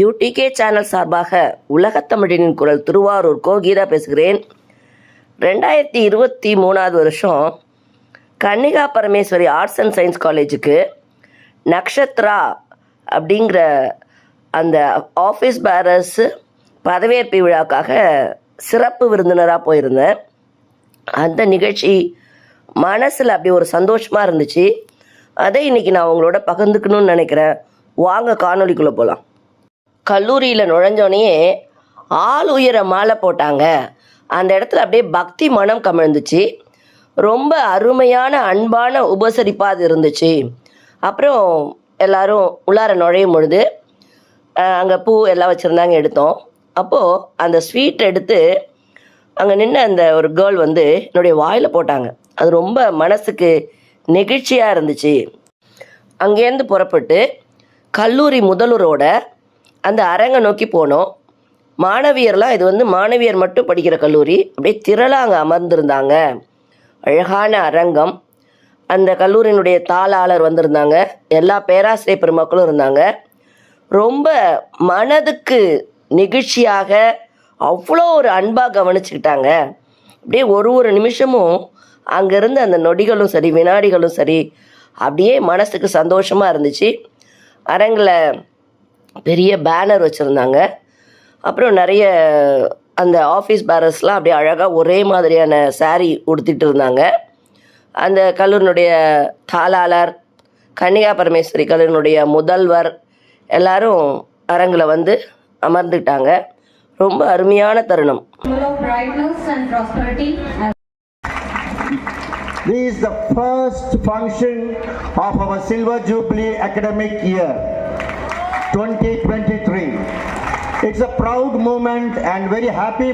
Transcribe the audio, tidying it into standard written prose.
UDK channel சார்பாக உலகத்தமிழனின் குரல் திருவாரூர் கீதா பேசுகிறேன். 2023 வருஷம் Kannika Parameswari arts and science காலேஜுக்கு நக்ஷத்ரா அப்படிங்கிற அந்த ஆஃபீஸ் பேரர்ஸ் பதவியேற்பு விழாக்காக சிறப்பு விருந்தினராக போயிருந்தேன். அந்த நிகழ்ச்சி மனசில் அப்படி ஒரு சந்தோஷமாக இருந்துச்சு. அதை இன்றைக்கி நான் உங்களோட பகிர்ந்துக்கணும்னு நினைக்கிறேன். வாங்க காணொலிக்குள்ளே போகலாம். கல்லூரியில் நுழைஞ்சோடனே ஆள் உயர மாலை போட்டாங்க. அந்த இடத்துல அப்படியே பக்தி மனம் கமிழ்ந்துச்சு. ரொம்ப அருமையான அன்பான உபசரிப்பாக அது இருந்துச்சு. அப்புறம் எல்லோரும் உள்ளார நுழையும் பொழுது அங்கே பூ எல்லாம் வச்சுருந்தாங்க, எடுத்தோம். அப்போது அந்த ஸ்வீட் எடுத்து அங்கே நின்று அந்த ஒரு கேர்ள் வந்து என்னுடைய வாயில் போட்டாங்க. அது ரொம்ப மனசுக்கு நெகிழ்ச்சியாக இருந்துச்சு. அங்கேருந்து புறப்பட்டு கல்லூரி முதல்வரோட அந்த அரங்கை நோக்கி போனோம். மாணவியர்லாம், இது வந்து மாணவியர் மட்டும் படிக்கிற கல்லூரி, அப்படியே திரளாக அங்கே அமர்ந்திருந்தாங்க. அழகான அரங்கம். அந்த கல்லூரியினுடைய தாளாளர் வந்திருந்தாங்க, எல்லா பேராசிரியர் பெருமக்களும் இருந்தாங்க. ரொம்ப மனதுக்கு நெகிழ்ச்சியாக அவ்வளோ ஒரு அன்பாக கவனிச்சுக்கிட்டாங்க. அப்படியே ஒரு நிமிஷமும் அங்கேருந்து அந்த நொடிகளும் சரி வினாடிகளும் சரி அப்படியே மனசுக்கு சந்தோஷமாக இருந்துச்சு. அரங்கில் பெரிய பேனர் வச்சுருந்தாங்க. அப்புறம் நிறைய அந்த ஆஃபீஸ் பேரர்ஸ்லாம் அப்படியே அழகாக ஒரே மாதிரியான சாரீ உடுத்திட்டு இருந்தாங்க. அந்த கல்லூரினுடைய தாளாளர், கன்னிகா பரமேஸ்வரி கல்லூரினுடைய முதல்வர் எல்லாரும் அரங்கில் வந்து அமர்ந்துட்டாங்க. ரொம்ப அருமையான தருணம். This is the first function of our Silver Jubilee academic year 2023. It's a proud moment and very happy